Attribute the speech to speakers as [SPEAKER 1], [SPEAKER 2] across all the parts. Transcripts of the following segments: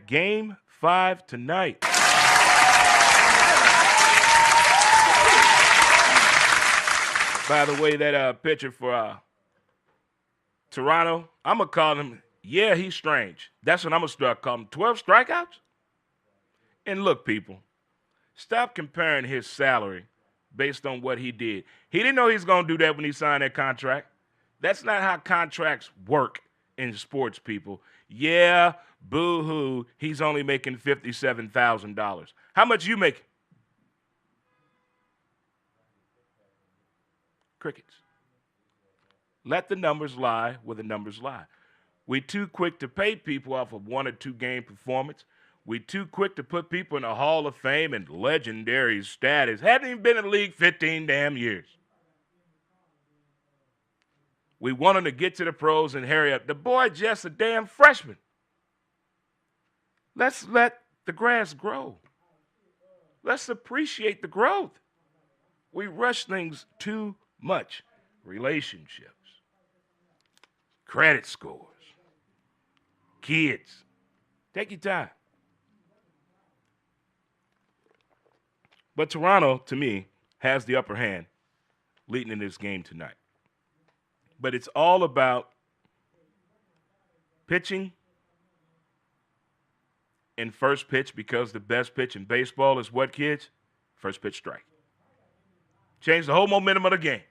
[SPEAKER 1] at Game 5 tonight. By the way, that pitcher for Toronto, I'm going to call him, yeah, he's strange. That's what I'm going to start calling him. 12 strikeouts? And look, people, stop comparing his salary based on what he did. He didn't know he was going to do that when he signed that contract. That's not how contracts work in sports, people. Yeah, boo-hoo, he's only making $57,000. How much you make? Crickets. Let the numbers lie where the numbers lie. We too quick to pay people off of 1 or 2 game performance. We too quick to put people in the Hall of Fame and legendary status. Hadn't even been in the league 15 damn years. We want him to get to the pros and hurry up. The boy just a damn freshman. Let's let the grass grow. Let's appreciate the growth. We rush things too much. Relationships, credit scores, kids. Take your time. But Toronto, to me, has the upper hand leading in this game tonight. But it's all about pitching and first pitch, because the best pitch in baseball is what, kids? First pitch strike. Change the whole momentum of the game.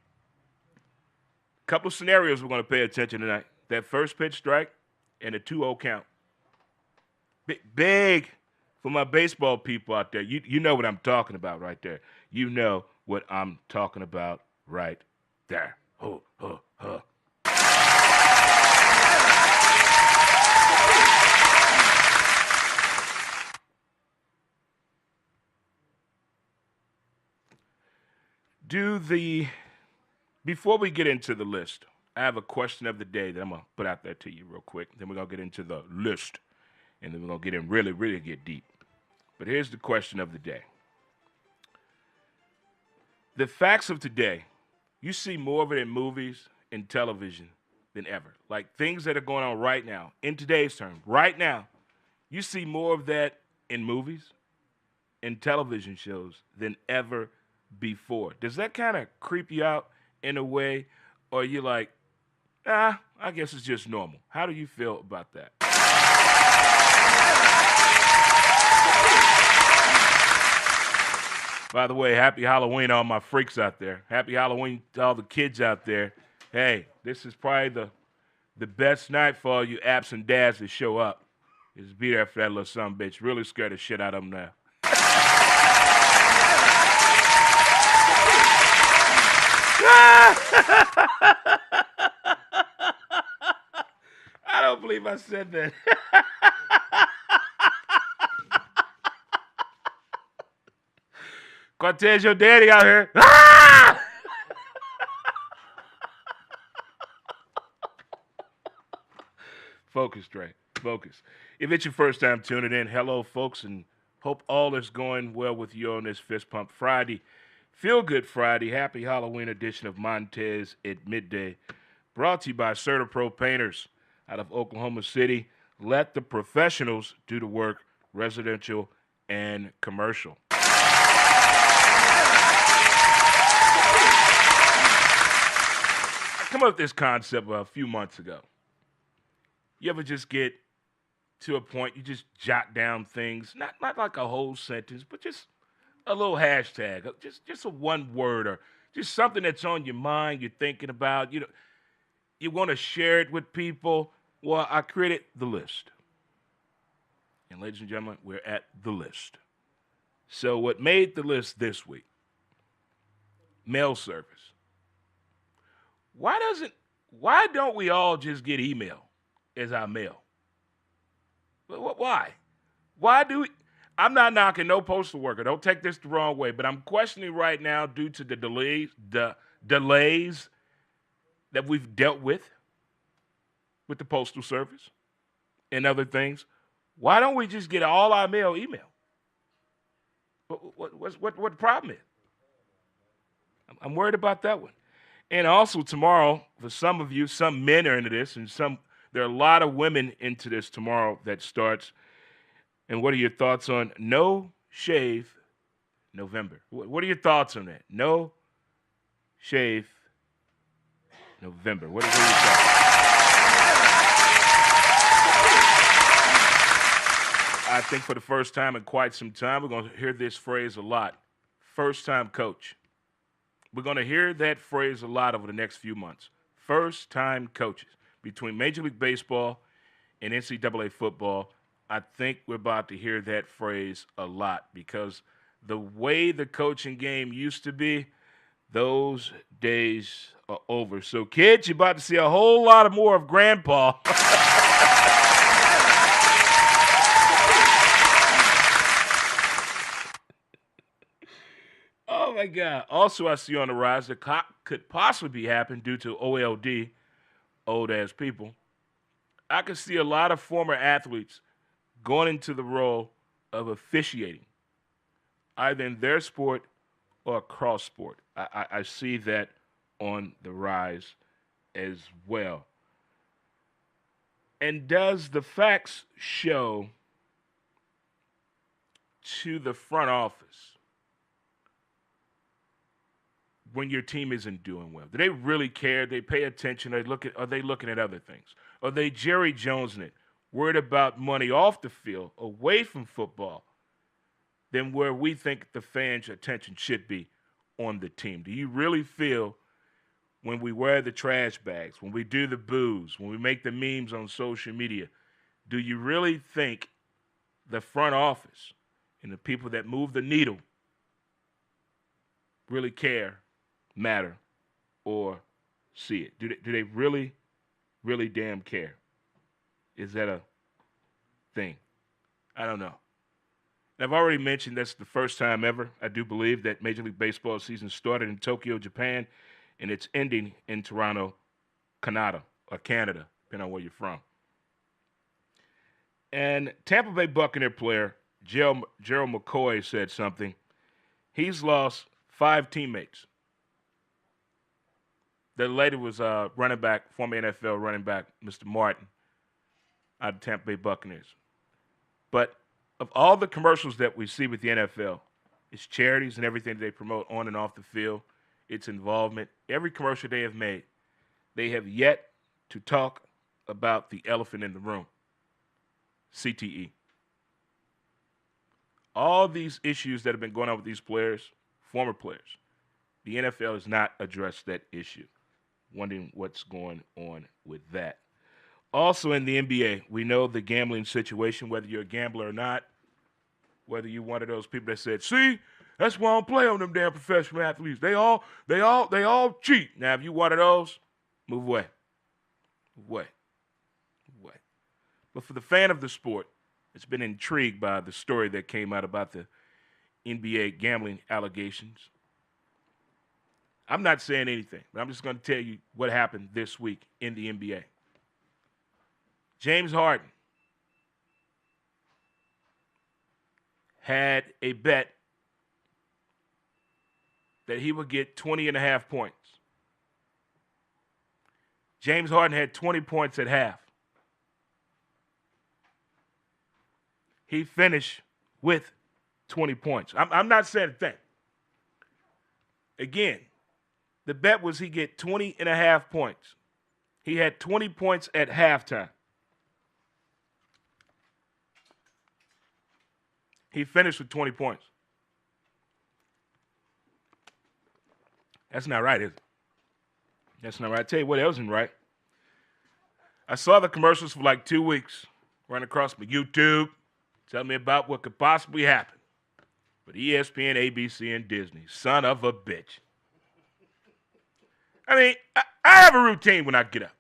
[SPEAKER 1] Couple of scenarios we're going to pay attention tonight. That first pitch strike and a 2-0 count. Big for my baseball people out there. You know what I'm talking about right there. You know what I'm talking about right there. Ho, ho, ho. Before we get into the list, I have a question of the day that I'm going to put out there to you real quick. Then we're going to get into the list, and then we're going to get in really get deep. But here's the question of the day. The facts of today, you see more of it in movies and television than ever. Like things that are going on right now, in today's term, right now, you see more of that in movies and television shows than ever before. Does that kind of creep you out in a way, or are you like, I guess it's just normal? How do you feel about that? By the way, happy Halloween to all my freaks out there. Happy Halloween to all the kids out there. Hey, this is probably the best night for all you absent dads that show up. Is be there for that little son bitch. Really scared the shit out of them now. I don't believe I said that. Cortez, your daddy out here. Focus, Dre. Focus. If it's your first time tuning in, hello, folks, and hope all is going well with you on this Fist Pump Friday. Feel Good Friday, happy Halloween edition of Montez at midday. Brought to you by CertaPro Painters out of Oklahoma City. Let the professionals do the work, residential and commercial. I come up with this concept a few months ago. You ever just get to a point, you just jot down things, not like a whole sentence, but just a little hashtag, just a one word, or just something that's on your mind, you're thinking about, you want to share it with people. Well, I created the list. And ladies and gentlemen, we're at the list. So what made the list this week? Mail service. Why don't we all just get email as our mail? Why? Why do we? I'm not knocking no postal worker. Don't take this the wrong way, but I'm questioning right now due to the delays that we've dealt with the Postal Service and other things. Why don't we just get all our mail email? What the problem is? I'm worried about that one. And also tomorrow, for some of you, some men are into this, and there are a lot of women into this tomorrow that starts. And what are your thoughts on No Shave November? What are your thoughts on that? No Shave November. What are your thoughts? I think for the first time in quite some time, we're going to hear this phrase a lot. First time coach. We're going to hear that phrase a lot over the next few months. First time coaches. Between Major League Baseball and NCAA football, I think we're about to hear that phrase a lot because the way the coaching game used to be, those days are over. So, kids, you're about to see a whole lot of more of Grandpa. Oh, my God. Also, I see on the rise that could possibly be happening due to OLD, old-ass people. I could see a lot of former athletes going into the role of officiating, either in their sport or cross sport. I see that on the rise as well. And does the facts show to the front office when your team isn't doing well? Do they really care? They pay attention? Are they looking at other things? Are they Jerry Jonesing it, worried about money off the field, away from football, than where we think the fans' attention should be on the team? Do you really feel when we wear the trash bags, when we do the boos, when we make the memes on social media, do you really think the front office and the people that move the needle really care, matter, or see it? Do they really, really damn care? Is that a thing? I don't know. And I've already mentioned that's the first time ever, I do believe, that Major League Baseball season started in Tokyo, Japan, and it's ending in Toronto, Canada, depending on where you're from. And Tampa Bay Buccaneer player Gerald McCoy said something. He's lost 5 teammates. The lady was running back, former NFL running back, Mr. Martin, out of Tampa Bay Buccaneers. But of all the commercials that we see with the NFL, it's charities and everything they promote on and off the field, its involvement, every commercial they have made, they have yet to talk about the elephant in the room, CTE. All these issues that have been going on with these players, former players, the NFL has not addressed that issue. Wondering what's going on with that. Also in the NBA, we know the gambling situation, whether you're a gambler or not, whether you're one of those people that said, see, that's why I don't play on them damn professional athletes. They all cheat. Now, if you're one of those, move away. Move away. Move away. But for the fan of the sport, it's been intrigued by the story that came out about the NBA gambling allegations. I'm not saying anything, but I'm just going to tell you what happened this week in the NBA. James Harden had a bet that he would get 20.5 points. James Harden had 20 points at half. He finished with 20 points. I'm not saying a thing. Again, the bet was he get 20.5 points. He had 20 points at halftime. He finished with 20 points. That's not right, is it? That's not right. I tell you what else isn't right. I saw the commercials for like 2 weeks run across my YouTube, telling me about what could possibly happen with ESPN, ABC, and Disney. Son of a bitch. I mean, I have a routine when I get up.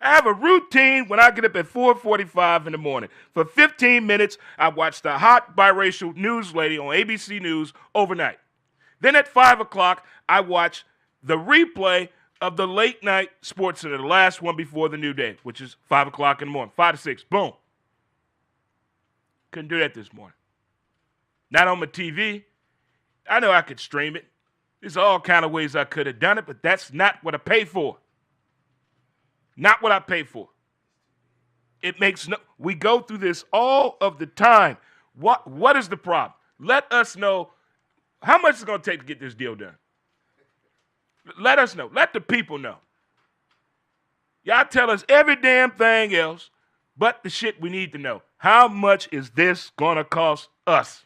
[SPEAKER 1] I have a routine when I get up at 4:45 in the morning. For 15 minutes, I watch the hot biracial news lady on ABC News overnight. Then at 5 o'clock, I watch the replay of the late night sports center, the last one before the new day, which is 5 o'clock in the morning, 5 to 6, boom. Couldn't do that this morning. Not on my TV. I know I could stream it. There's all kind of ways I could have done it, but that's not what I pay for. Not what I pay for. It makes no. We go through this all of the time. What is the problem? Let us know how much it's going to take to get this deal done. Let us know. Let the people know. Y'all tell us every damn thing else but the shit we need to know. How much is this going to cost us?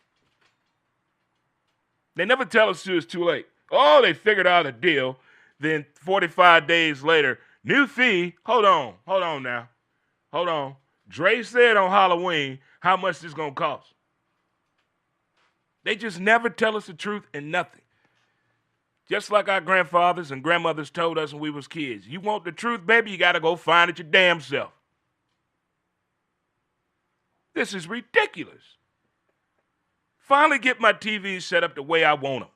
[SPEAKER 1] They never tell us it's too late. Oh, they figured out a deal. Then 45 days later, new fee. Hold on now. Hold on. Dre said on Halloween how much this going to cost. They just never tell us the truth and nothing. Just like our grandfathers and grandmothers told us when we was kids. You want the truth, baby, you got to go find it your damn self. This is ridiculous. Finally get my TV set up the way I want them.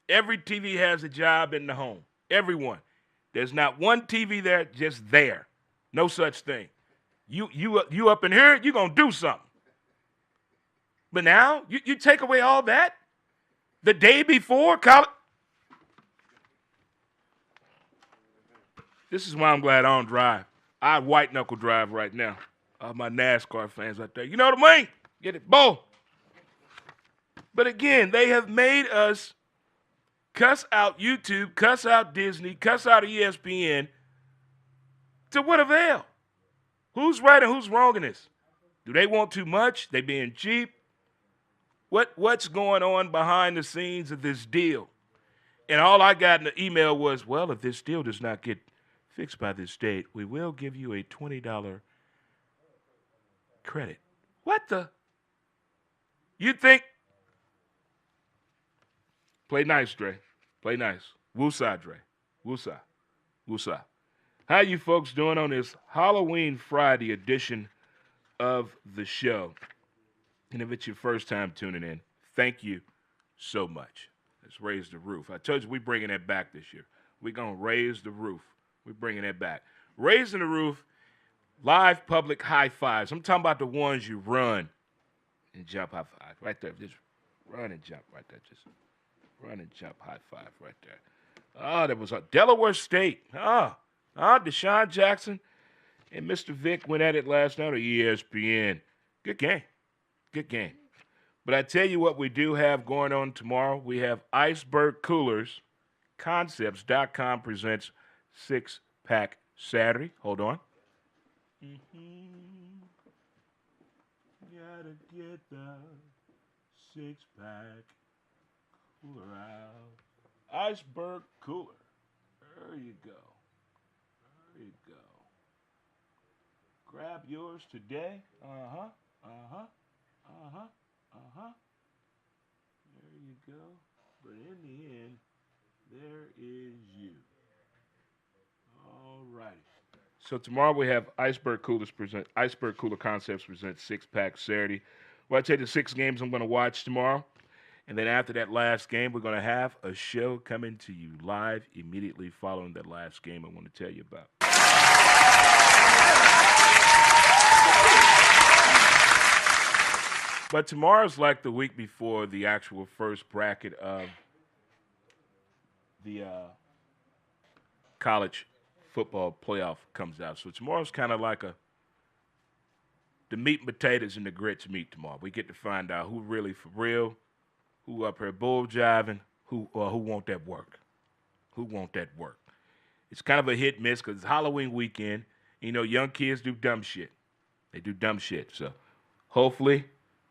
[SPEAKER 1] Every TV has a job in the home. Everyone. There's not one TV there, just there. No such thing. You up in here, you're going to do something. But now, you take away all that? The day before college? This is why I'm glad I don't drive. I white knuckle drive right now. All my NASCAR fans out there. You know what I mean? Get it, bull. But again, they have made us cuss out YouTube, cuss out Disney, cuss out ESPN. To what avail? Who's right and who's wrong in this? Do they want too much? They being cheap? What's going on behind the scenes of this deal? And all I got in the email was, well, if this deal does not get fixed by this date, we will give you a $20 credit. What the? You think? Play nice, Dre. Play nice. Woosah, Dre. Woosah. Woosah. How you folks doing on this Halloween Friday edition of the show? And if it's your first time tuning in, thank you so much. Let's raise the roof. I told you we're bringing that back this year. We're going to raise the roof. We're bringing that back. Raising the roof, live public high fives. I'm talking about the ones you run and jump high five. Right there. Just run and jump right there. Just run and jump high five right there. Oh, that was a Delaware State. Deshaun Jackson and Mr. Vick went at it last night on ESPN. Good game. Good game. But I tell you what we do have going on tomorrow. We have Iceberg Coolers. Concepts.com presents Six-Pack Saturday. Hold on. Gotta get the six-pack cooler out. Iceberg Cooler. There you go. There you go. Grab yours today. There you go. But in the end, there is you. All righty. So tomorrow we have Iceberg Cooler Concepts present Six-Pack Saturday. Well, I tell you the 6 games I'm going to watch tomorrow. And then after that last game, we're going to have a show coming to you live immediately following that last game I want to tell you about. But tomorrow's like the week before the actual first bracket of the college football playoff comes out. So tomorrow's kind of like the meat and potatoes and the grits meet tomorrow. We get to find out who really for real, who up here bull jiving, who want that work. Who want that work. It's kind of a hit miss because it's Halloween weekend. You know, young kids do dumb shit. They do dumb shit. So hopefully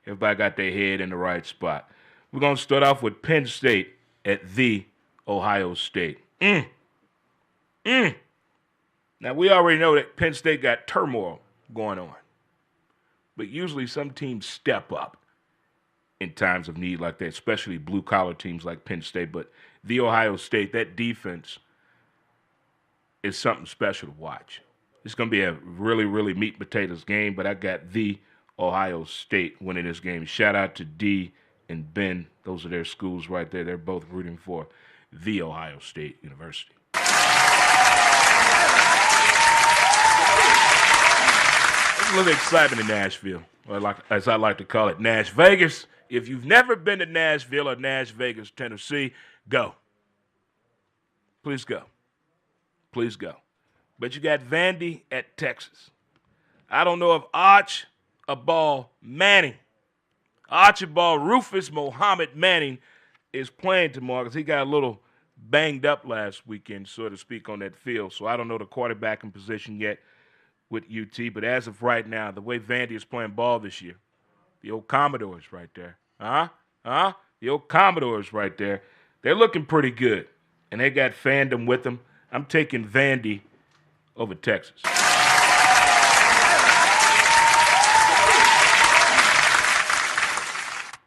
[SPEAKER 1] everybody got their head in the right spot. We're going to start off with Penn State at the Ohio State. Now, we already know that Penn State got turmoil going on. But usually some teams step up in times of need like that, especially blue-collar teams like Penn State. But the Ohio State, that defense is something special to watch. It's going to be a really, really meat and potatoes game, but I got the Ohio State winning this game. Shout out to D and Ben. Those are their schools right there. They're both rooting for the Ohio State University. There's a little excitement in Nashville, or as I like to call it, Nash Vegas. If you've never been to Nashville or Nash Vegas, Tennessee, go. Please go. Please go. But you got Vandy at Texas. I don't know if Archibald Rufus Muhammad Manning is playing tomorrow because he got a little banged up last weekend, so to speak, on that field. So I don't know the quarterbacking position yet with UT, but as of right now, the way Vandy is playing ball this year, the old Commodores right there. The old Commodores right there. They're looking pretty good, and they got fandom with them. I'm taking Vandy over Texas.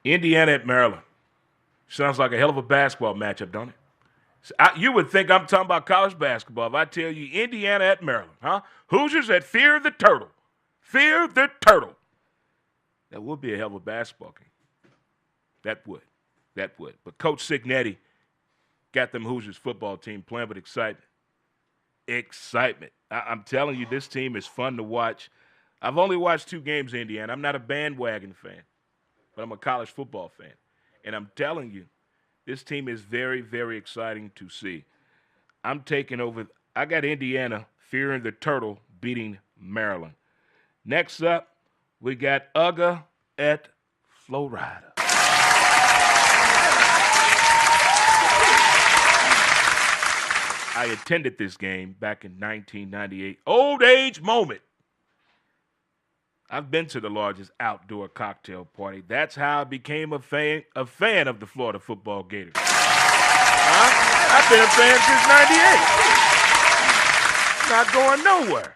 [SPEAKER 1] Indiana at Maryland. Sounds like a hell of a basketball matchup, don't it? You would think I'm talking about college basketball if I tell you Indiana at Maryland, huh? Hoosiers at Fear the Turtle. Fear the Turtle. That would be a hell of a basketball game. That would. But Coach Cignetti got them Hoosiers football team playing with excitement. I'm telling you, this team is fun to watch. I've only watched 2 games in Indiana. I'm not a bandwagon fan, but I'm a college football fan. And I'm telling you, this team is very, very exciting to see. I'm taking over. I got Indiana fearing the turtle beating Maryland. Next up, we got UGA at Florida. I attended this game back in 1998. Old age moment. I've been to the largest outdoor cocktail party. That's how I became a fan of the Florida football Gators. I've been a fan since '98. Not going nowhere.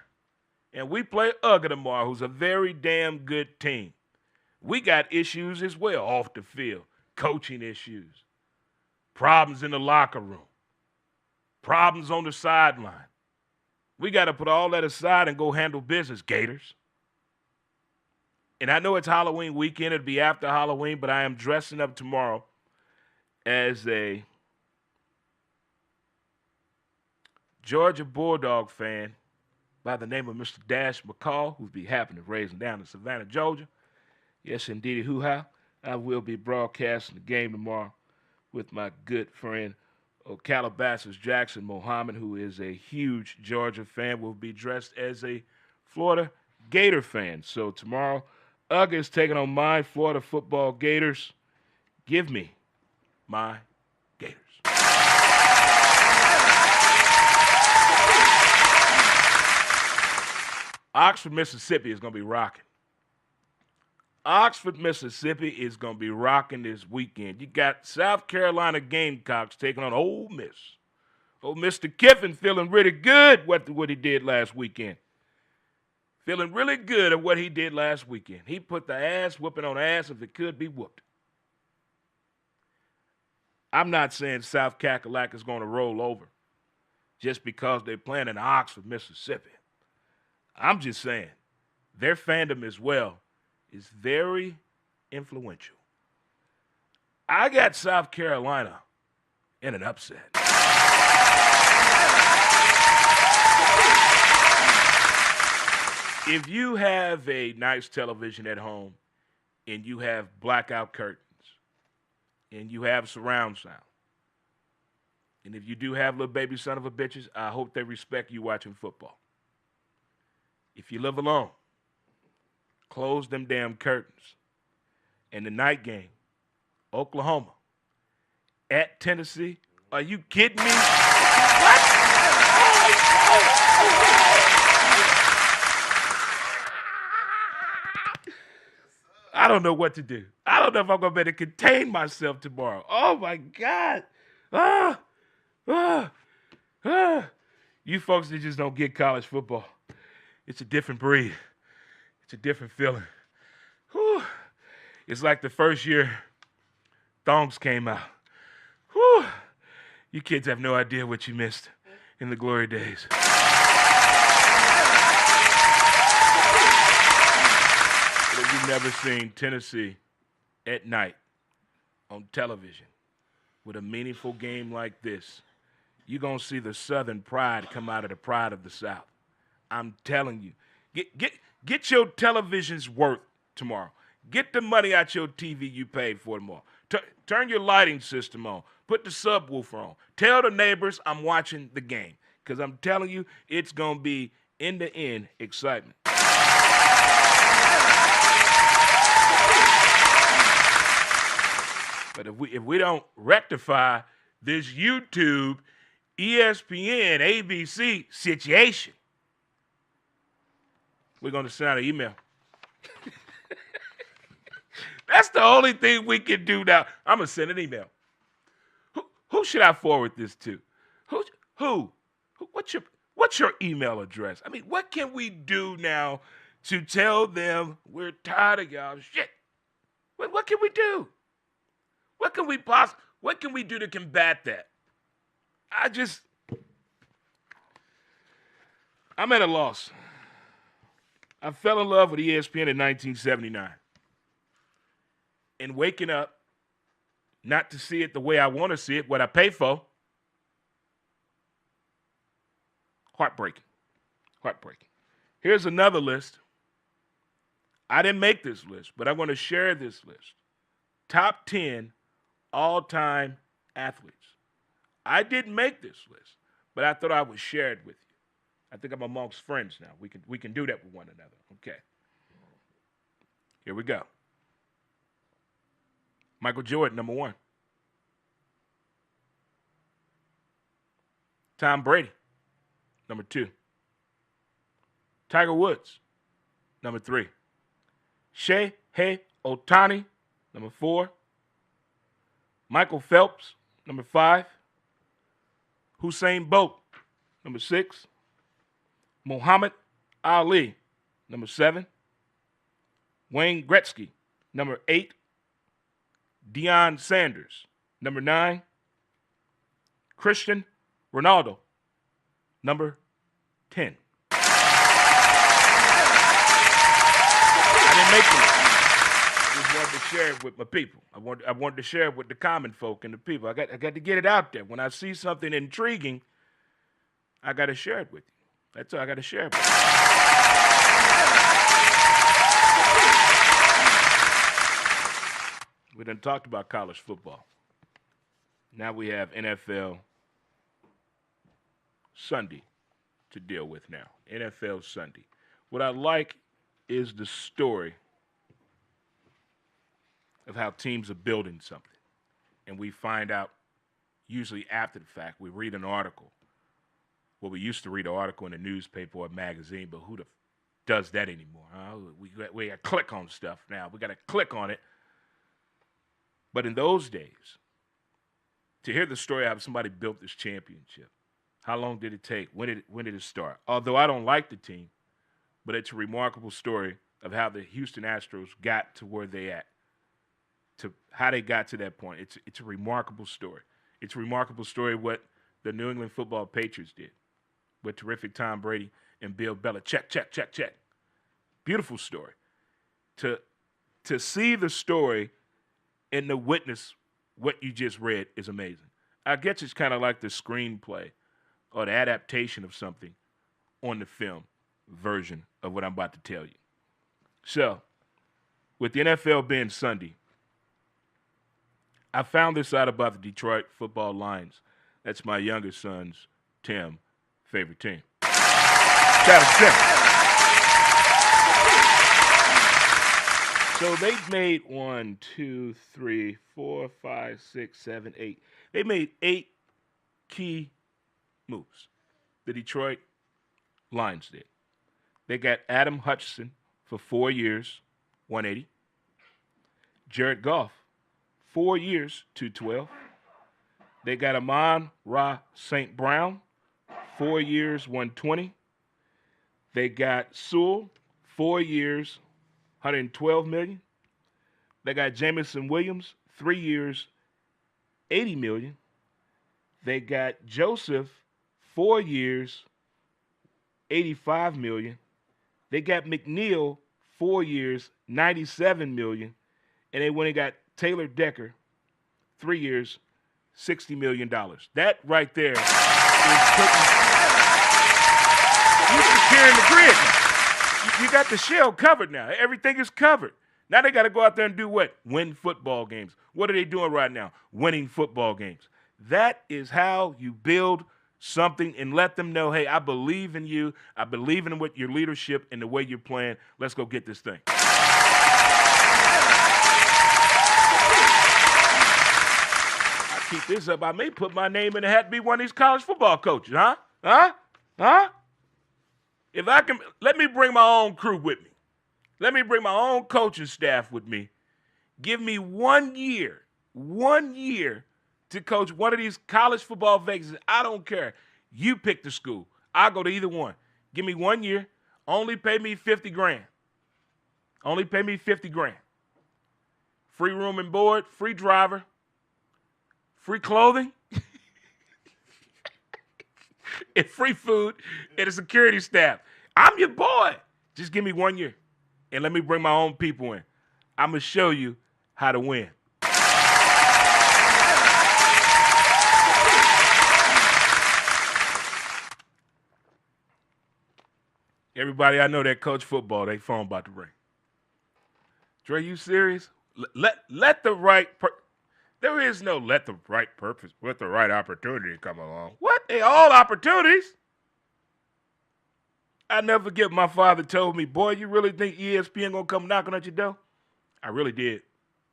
[SPEAKER 1] And we play UGA tomorrow, who's a very damn good team. We got issues as well off the field. Coaching issues. Problems in the locker room. Problems on the sideline. We got to put all that aside and go handle business, Gators. And I know it's Halloween weekend. It'll be after Halloween, but I am dressing up tomorrow as a Georgia Bulldog fan by the name of Mr. Dash McCall, who'll be happy to raise him down in Savannah, Georgia. Yes, indeed, hoo-ha. I will be broadcasting the game tomorrow with my good friend Calabasas Jackson Mohammed, who is a huge Georgia fan. Will be dressed as a Florida Gator fan. So tomorrow, UGA is taking on my Florida football Gators. Give me my Gators. Oxford, Mississippi is going to be rocking. Oxford, Mississippi is going to be rocking this weekend. You got South Carolina Gamecocks taking on Ole Miss. Old Mr. Kiffin feeling really good what he did last weekend. Feeling really good at what he did last weekend. He put the ass whooping on ass if it could be whooped. I'm not saying South Cackalack is going to roll over just because they're playing in Oxford, Mississippi. I'm just saying their fandom as well is very influential. I got South Carolina in an upset. If you have a nice television at home and you have blackout curtains and you have surround sound, and if you do have little baby son of a bitches, I hope they respect you watching football. If you live alone, close them damn curtains. And the night game, Oklahoma at Tennessee. Are you kidding me? What? I don't know what to do. I don't know if I'm going to be able to contain myself tomorrow. Oh, my God. You folks that just don't get college football. It's a different breed. It's a different feeling. Whew. It's like the first year thongs came out. Whew. You kids have no idea what you missed in the glory days. But if you've never seen Tennessee at night on television with a meaningful game like this, you're going to see the Southern pride come out of the pride of the South. I'm telling you. Get your television's worth tomorrow. Get the money out your TV you paid for tomorrow. Turn your lighting system on. Put the subwoofer on. Tell the neighbors I'm watching the game. Because I'm telling you, it's going to be, in the end, excitement. But if we don't rectify this YouTube, ESPN, ABC situation, we're going to send out an email. That's the only thing we can do now. I'm going to send an email. Who should I forward this to? Who? What's your email address? I mean, what can we do now to tell them we're tired of y'all shit? What can we do? What can we do to combat that? I'm at a loss. I fell in love with ESPN in 1979. And waking up not to see it the way I want to see it, what I pay for, heartbreaking. Heartbreaking. Here's another list. I didn't make this list, but I'm going to share this list. Top 10 all-time athletes. I didn't make this list, but I thought I would share it with you. I think I'm amongst friends now. We can do that with one another. Okay. Here we go. Michael Jordan, number 1. Tom Brady, number 2. Tiger Woods, number 3. Shohei Ohtani, number 4. Michael Phelps, number 5. Usain Bolt, number 6. Muhammad Ali, number 7. Wayne Gretzky, number 8. Deion Sanders, number 9. Cristiano Ronaldo, number 10. I didn't make it. I just wanted to share it with my people. I wanted to share it with the common folk and the people. I got to get it out there. When I see something intriguing, I got to share it with you. That's all. I got to share it with you. We done talked about college football. Now we have NFL Sunday to deal with now. NFL Sunday. What I like is the story of how teams are building something. And we find out usually after the fact. We read an article. Well, we used to read an article in a newspaper or a magazine, but who does that anymore? Huh? We got to click on stuff now. We got to click on it. But in those days, to hear the story of how somebody built this championship, how long did it take? When did it start? Although I don't like the team, but it's a remarkable story of how the Houston Astros got to where they at, to how they got to that point. It's a remarkable story. It's a remarkable story what the New England Football Patriots did with terrific Tom Brady and Bill Belichick. Check. Beautiful story. To see the story and to witness what you just read is amazing. I guess it's kind of like the screenplay or the adaptation of something on the film version of what I'm about to tell you. So, with the NFL being Sunday, I found this out about the Detroit Football Lions. That's my youngest son's, Tim, favorite team. Shout out to Tim. So they made 1, 2, 3, 4, 5, 6, 7, 8. They made 8 key moves. The Detroit Lions did. They got Adam Hutchinson for 4 years, 180. Jared Goff, 4 years, 212. They got Amon-Ra St. Brown, 4 years, 120. They got Sewell, 4 years, $112 million. They got Jamison Williams, 3 years, $80 million. They got Joseph, 4 years, $85 million. They got McNeil, 4 years, $97 million. And they went and got Taylor Decker, 3 years, $60 million. That right there is putting you securing the grid now. You got the shell covered now. Everything is covered. Now they got to go out there and do what? Win football games. What are they doing right now? Winning football games. That is how you build something and let them know, hey, I believe in you. I believe in what your leadership and the way you're playing. Let's go get this thing. keep this up, I may put my name in the hat to be one of these college football coaches, huh? Huh? If I can, let me bring my own crew with me. Let me bring my own coaching staff with me. Give me 1 year to coach one of these college football vacancies. I don't care. You pick the school. I'll go to either one. Give me 1 year. Only pay me $50,000. Only pay me $50,000. Free room and board, free driver, free clothing, and free food, and a security staff. I'm your boy. Just give me 1 year, and let me bring my own people in. I'm going to show you how to win. Everybody I know that coach football, they phone about to ring. Dre, you serious? Let the right there is no let the right purpose, let the right opportunity come along. What? They all opportunities. I never forget my father told me, boy, you really think ESPN gonna come knocking at your door? I really did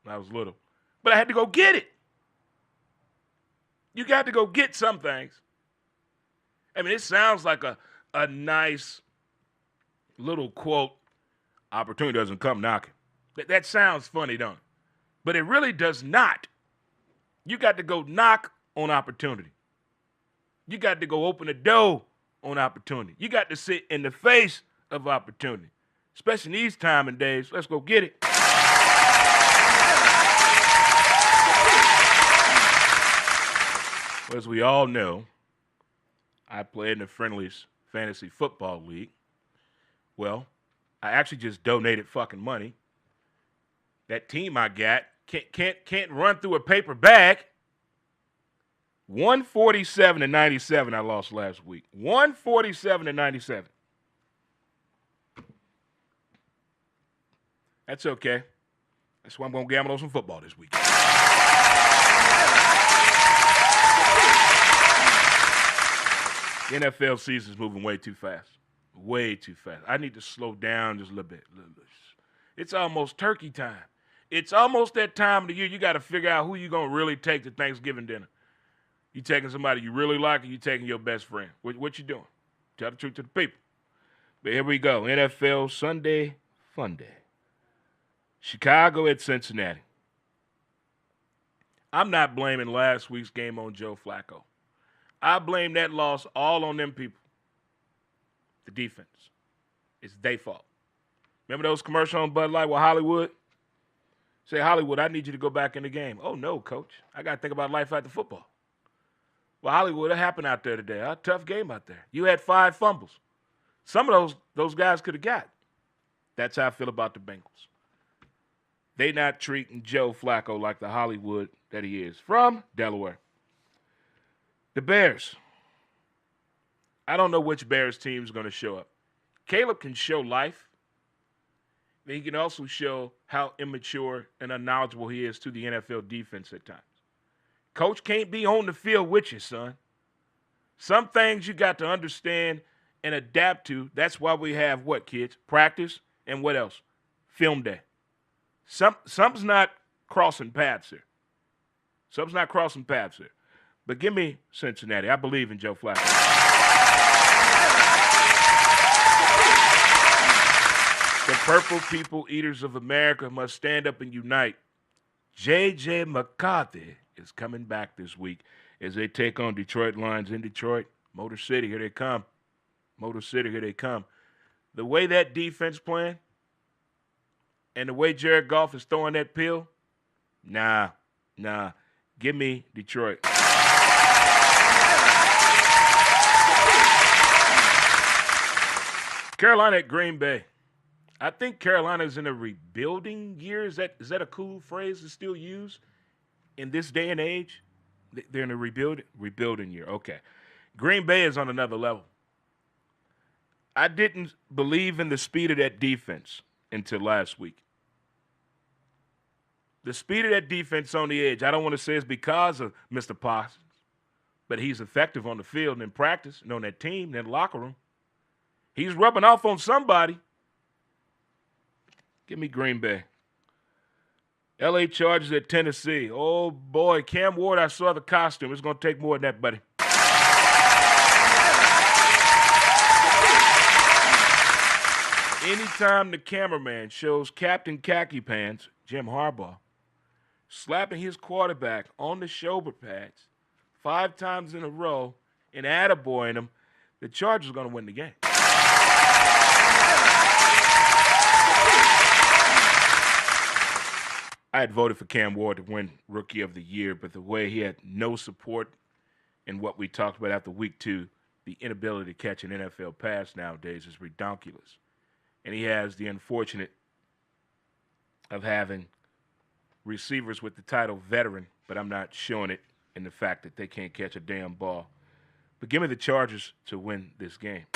[SPEAKER 1] when I was little. But I had to go get it. You got to go get some things. I mean, it sounds like a nice little quote, opportunity doesn't come knocking. That sounds funny, don't it? But it really does not. You got to go knock on opportunity. You got to go open the door on opportunity. You got to sit in the face of opportunity. Especially in these time and days. Let's go get it. Well, as we all know, I played in the Friendlies Fantasy Football League. Well, I actually just donated fucking money. That team I got can't run through a paper bag. 147-97 I lost last week. 147-97. That's okay. That's why I'm going to gamble on some football this week. The NFL season's moving way too fast. Way too fast. I need to slow down just a little bit. It's almost turkey time. It's almost that time of the year you got to figure out who you're going to really take to Thanksgiving dinner. You taking somebody you really like, or you taking your best friend? What you doing? Tell the truth to the people. But here we go. NFL Sunday Fun Day. Chicago at Cincinnati. I'm not blaming last week's game on Joe Flacco. I blame that loss all on them people. The defense. It's their fault. Remember those commercials on Bud Light with Hollywood? Say, Hollywood, I need you to go back in the game. Oh, no, coach. I got to think about life after football. Well, Hollywood, what happened out there today? A tough game out there. You had 5 fumbles. Some of those guys could have got. That's how I feel about the Bengals. They not treating Joe Flacco like the Hollywood that he is. From Delaware. The Bears. I don't know which Bears team is going to show up. Caleb can show life. He can also show how immature and unknowledgeable he is to the NFL defense at times. Coach can't be on the field with you, son. Some things you got to understand and adapt to. That's why we have what, kids? Practice and what else? Film day. Something's not crossing paths here. Something's not crossing paths here. But give me Cincinnati. I believe in Joe Flacco. The Purple People Eaters of America must stand up and unite. J.J. McCarthy is coming back this week as they take on Detroit Lions in Detroit. Motor City, here they come. Motor City, here they come. The way that defense playing and the way Jared Goff is throwing that pill, nah. Give me Detroit. Carolina at Green Bay. I think Carolina's in a rebuilding year. Is that a cool phrase to still use in this day and age? They're in a rebuilding year. Okay. Green Bay is on another level. I didn't believe in the speed of that defense until last week. The speed of that defense on the edge, I don't want to say it's because of Mr. Parsons, but he's effective on the field and in practice and on that team, in that locker room. He's rubbing off on somebody. Give me Green Bay. L.A. Chargers at Tennessee. Oh, boy. Cam Ward, I saw the costume. It's going to take more than that, buddy. Anytime the cameraman shows Captain Khaki Pants, Jim Harbaugh, slapping his quarterback on the shoulder pads 5 times in a row and attaboying him, the Chargers are going to win the game. I had voted for Cam Ward to win Rookie of the Year, but the way he had no support in what we talked about after week 2, the inability to catch an NFL pass nowadays is redonkulous. And he has the unfortunate of having receivers with the title veteran, but I'm not showing it in the fact that they can't catch a damn ball. But give me the Chargers to win this game.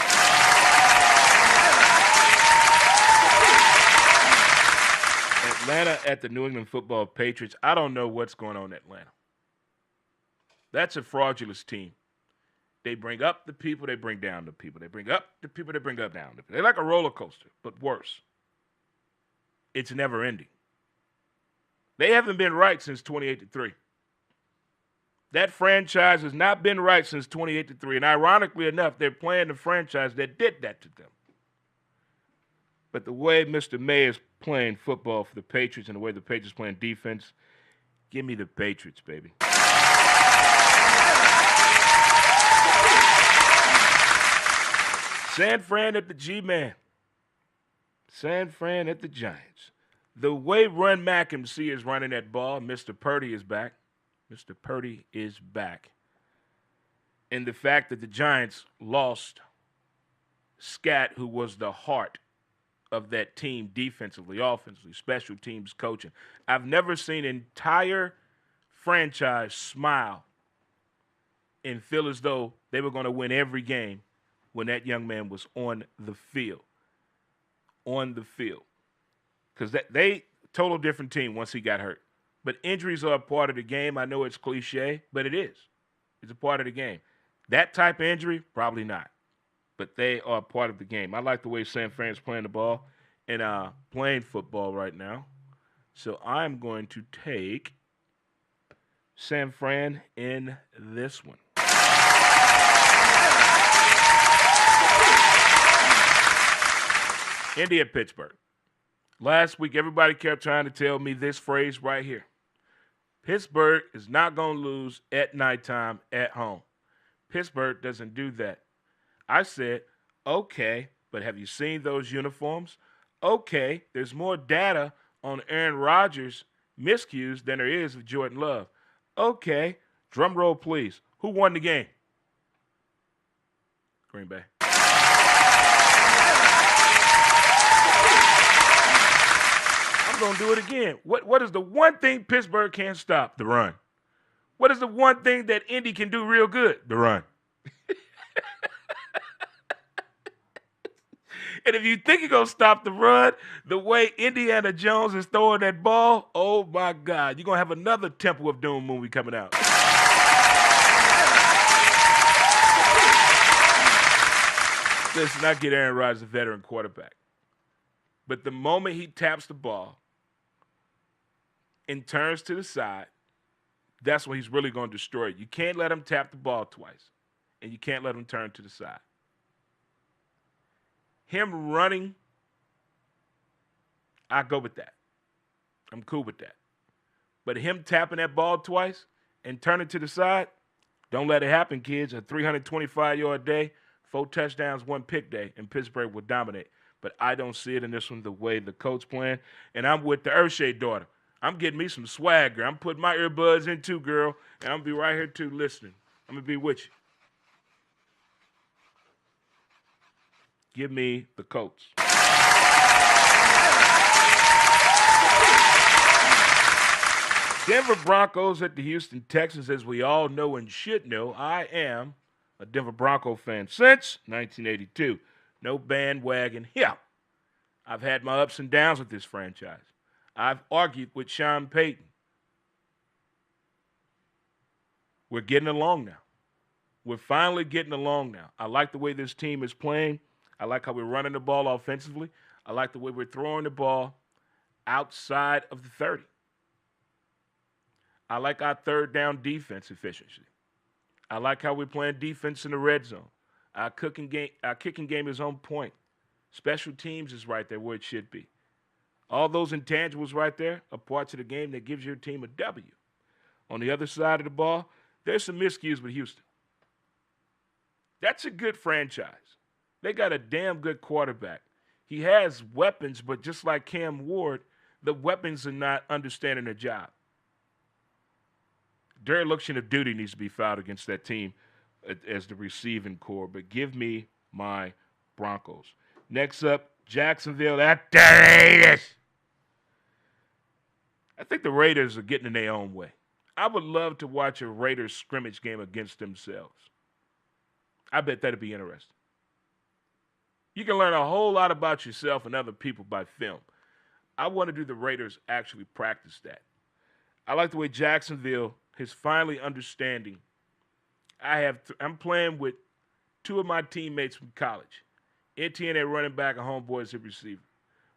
[SPEAKER 1] Atlanta at the New England Football Patriots. I don't know what's going on in Atlanta. That's a fraudulent team. They bring up the people, they bring down the people. They bring up the people, they bring up down the people. They're like a roller coaster, but worse. It's never ending. They haven't been right since 28-3. That franchise has not been right since 28-3. And ironically enough, they're playing the franchise that did that to them. But the way Mr. May is playing football for the Patriots and the way the Patriots playing defense, give me the Patriots, baby. San Fran at the G-Man. San Fran at the Giants. The way Run McMC is running that ball, Mr. Purdy is back. Mr. Purdy is back. And the fact that the Giants lost Scat, who was the heart of that team defensively, offensively, special teams coaching. I've never seen an entire franchise smile and feel as though they were going to win every game when that young man was on the field. On the field. Because they total different team once he got hurt. But injuries are a part of the game. I know it's cliche, but it is. It's a part of the game. That type of injury, probably not. But they are a part of the game. I like the way San Fran's playing the ball and playing football right now. So I'm going to take San Fran in this one. Indy at Pittsburgh. Last week, everybody kept trying to tell me this phrase right here. Pittsburgh is not going to lose at nighttime at home. Pittsburgh doesn't do that. I said, okay, but have you seen those uniforms? Okay, there's more data on Aaron Rodgers' miscues than there is of Jordan Love. Okay, drum roll, please. Who won the game? Green Bay. I'm going to do it again. What is the one thing Pittsburgh can't stop? The run. What is the one thing that Indy can do real good? The run. And if you think you're going to stop the run, the way Indiana Jones is throwing that ball, oh, my God. You're going to have another Temple of Doom movie coming out. Let's not get Aaron Rodgers a veteran quarterback. But the moment he taps the ball and turns to the side, that's when he's really going to destroy it. You can't let him tap the ball twice, and you can't let him turn to the side. Him running, I go with that. I'm cool with that. But him tapping that ball twice and turning to the side, don't let it happen, kids. A 325-yard day, 4 touchdowns, 1 pick day, and Pittsburgh will dominate. But I don't see it in this one the way the coach playing. And I'm with the Urshay daughter. I'm getting me some swagger. I'm putting my earbuds in too, girl, and I'm going to be right here too listening. I'm going to be with you. Give me the Colts. Denver Broncos at the Houston Texans. As we all know and should know, I am a Denver Bronco fan since 1982. No bandwagon here. I've had my ups and downs with this franchise. I've argued with Sean Payton. We're getting along now. We're finally getting along now. I like the way this team is playing. I like how we're running the ball offensively. I like the way we're throwing the ball outside of the 30. I like our third down defense efficiency. I like how we're playing defense in the red zone. Our kicking game is on point. Special teams is right there where it should be. All those intangibles right there are parts of the game that gives your team a W. On the other side of the ball, there's some miscues with Houston. That's a good franchise. They got a damn good quarterback. He has weapons, but just like Cam Ward, the weapons are not understanding their job. Dereliction of duty needs to be filed against that team as the receiving core, but give me my Broncos. Next up, Jacksonville at the Raiders. I think the Raiders are getting in their own way. I would love to watch a Raiders scrimmage game against themselves. I bet that'd be interesting. You can learn a whole lot about yourself and other people by film. I want to do the Raiders actually practice that. I like the way Jacksonville is finally understanding. I'm playing with two of my teammates from college. Etienne at running back and Homeboys at receiver.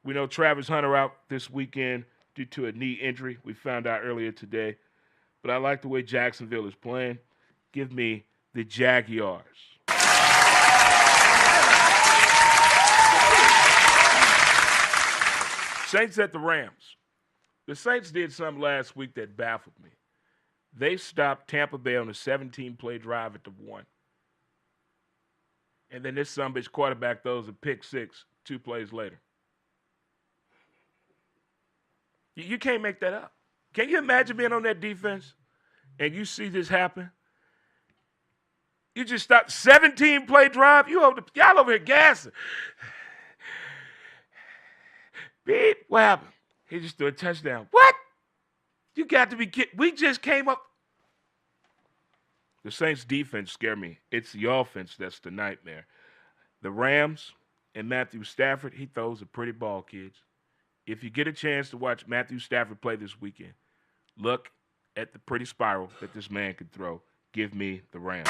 [SPEAKER 1] We know Travis Hunter out this weekend due to a knee injury. We found out earlier today. But I like the way Jacksonville is playing. Give me the Jaguars. Saints at the Rams. The Saints did something last week that baffled me. They stopped Tampa Bay on a 17-play drive at the 1. And then this sumbitch quarterback throws a pick six 2 plays later. You can't make that up. Can you imagine being on that defense and you see this happen? You just stopped 17-play drive. Y'all over here gassing. Beep, what happened? He just threw a touchdown. What? You got to be kidding. We just came up. The Saints defense scare me. It's the offense that's the nightmare. The Rams and Matthew Stafford, he throws a pretty ball, kids. If you get a chance to watch Matthew Stafford play this weekend, look at the pretty spiral that this man can throw. Give me the Rams.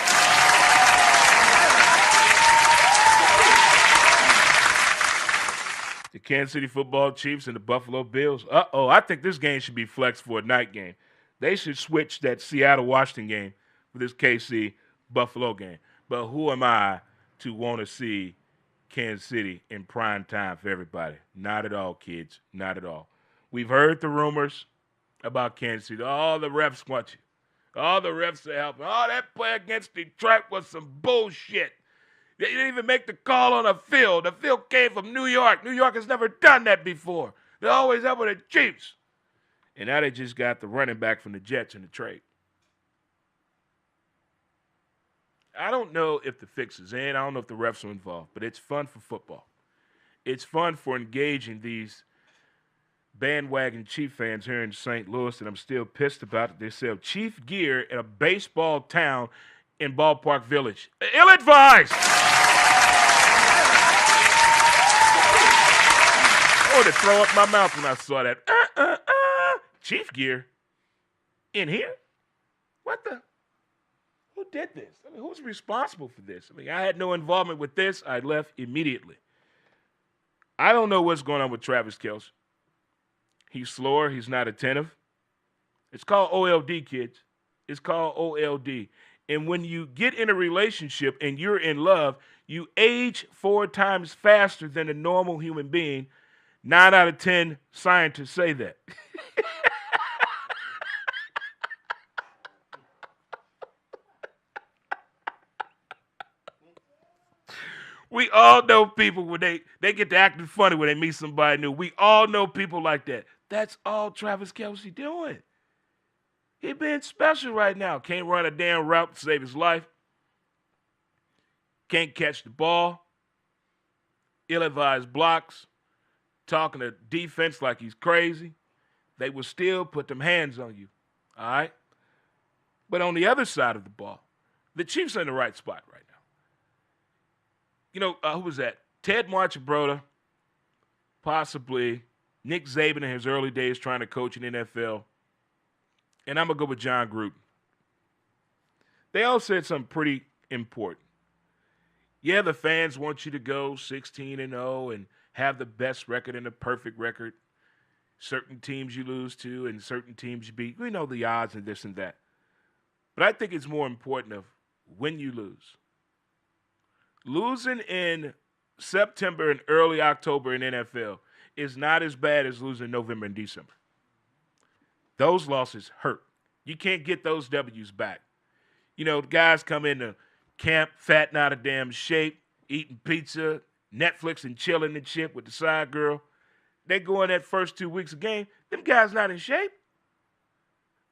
[SPEAKER 1] The Kansas City Football Chiefs and the Buffalo Bills. I think this game should be flexed for a night game. They should switch that Seattle-Washington game for this KC-Buffalo game. But who am I to want to see Kansas City in prime time for everybody? Not at all, kids. Not at all. We've heard the rumors about Kansas City. All the refs want you. All the refs are helping. Oh, that play against Detroit was some bullshit. They didn't even make the call on the field. The field came from New York. New York has never done that before. They always have with the Chiefs. And now they just got the running back from the Jets in the trade. I don't know if the fix is in. I don't know if the refs are involved. But it's fun for football. It's fun for engaging these bandwagon Chief fans here in St. Louis. And I'm still pissed about it. They sell Chief gear in a baseball town in Ballpark Village. Ill-advised! I wanted to throw up my mouth when I saw that. Chief gear in here? What the? Who did this? I mean, who's responsible for this? I mean, I had no involvement with this. I left immediately. I don't know what's going on with Travis Kelce. He's slower. He's not attentive. It's called OLD, kids. It's called OLD. And when you get in a relationship and you're in love, you age 4 times faster than a normal human being. 9 out of 10 scientists say that. We all know people when they get to acting funny when they meet somebody new. We all know people like that. That's all Travis Kelce doing. He being special right now. Can't run a damn route to save his life. Can't catch the ball. Ill-advised blocks. Talking to defense like he's crazy. They will still put them hands on you. All right? But on the other side of the ball, the Chiefs are in the right spot right now. You know, who was that? Ted Marchibroda, possibly Nick Saban in his early days trying to coach in the NFL. And I'm going to go with John Gruden. They all said something pretty important. Yeah, the fans want you to go 16-0 and have the best record and the perfect record. certain teams you lose to and certain teams you beat. We know the odds and this and that. But I think it's more important of when you lose. Losing in September and early October in NFL is not as bad as losing November and December. Those losses hurt. You can't get those W's back. You know, guys come into camp fat and out of damn shape, eating pizza, Netflix and chilling and shit with the side girl. They go in that first 2 weeks of game, them guys not in shape.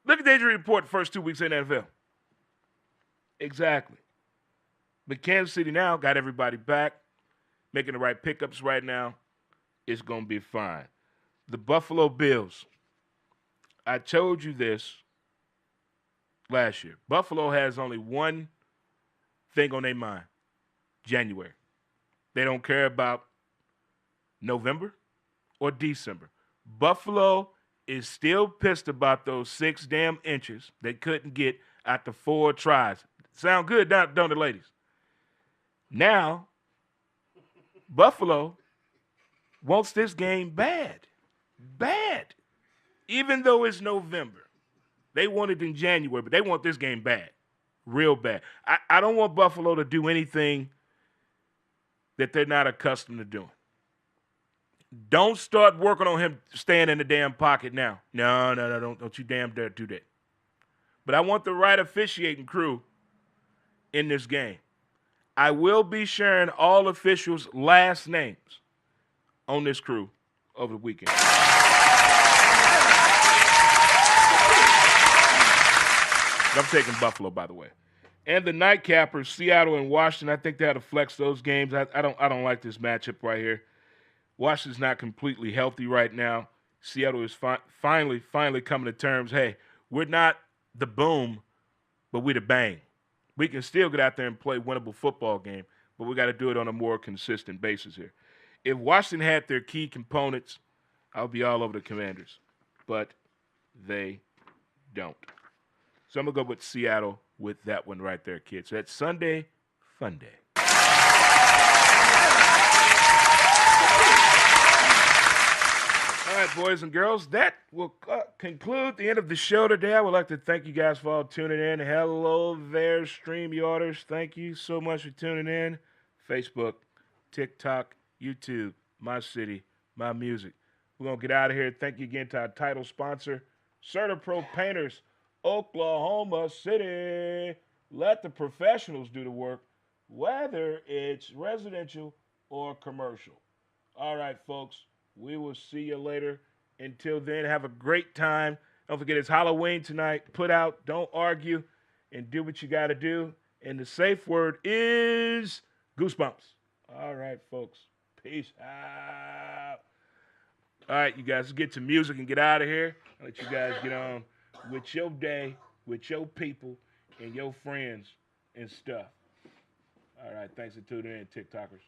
[SPEAKER 1] Look at the injury report the first 2 weeks in the NFL. Exactly. But Kansas City now got everybody back, making the right pickups right now. It's going to be fine. The Buffalo Bills. I told you this last year. Buffalo has only one thing on their mind. January. They don't care about November or December. Buffalo is still pissed about those 6 damn inches they couldn't get after 4 tries. Sound good, don't it, ladies? Now, Buffalo wants this game bad. Bad. Even though it's November. They want it in January, but they want this game bad. Real bad. I don't want Buffalo to do anything that they're not accustomed to doing. Don't start working on him staying in the damn pocket now. No, don't you damn dare do that. But I want the right officiating crew in this game. I will be sharing all officials' last names on this crew over the weekend. I'm taking Buffalo, by the way. And the nightcappers, Seattle and Washington, I think they had to flex those games. I don't like this matchup right here. Washington's not completely healthy right now. Seattle is finally coming to terms. Hey, we're not the boom, but we're the bang. We can still get out there and play winnable football game, but we got to do it on a more consistent basis here. If Washington had their key components, I'll be all over the Commanders. But they don't. So I'm going to go with Seattle with that one right there, kids. So that's Sunday Fun Day. All right, boys and girls, that will conclude the end of the show today. I would like to thank you guys for all tuning in. Hello there, StreamYarders. Thank you so much for tuning in. Facebook, TikTok, YouTube, my city, my music. We're going to get out of here. Thank you again to our title sponsor, CertaPro Painters, Oklahoma City. Let the professionals do the work, whether it's residential or commercial. All right, folks. We will see you later. Until then, have a great time. Don't forget it's Halloween tonight. Put out, don't argue, and do what you got to do. And the safe word is goosebumps. All right, folks. Peace out. All right, you guys, let's get to music and get out of here. I'll let you guys get on with your day, with your people, and your friends and stuff. All right, thanks for tuning in, TikTokers.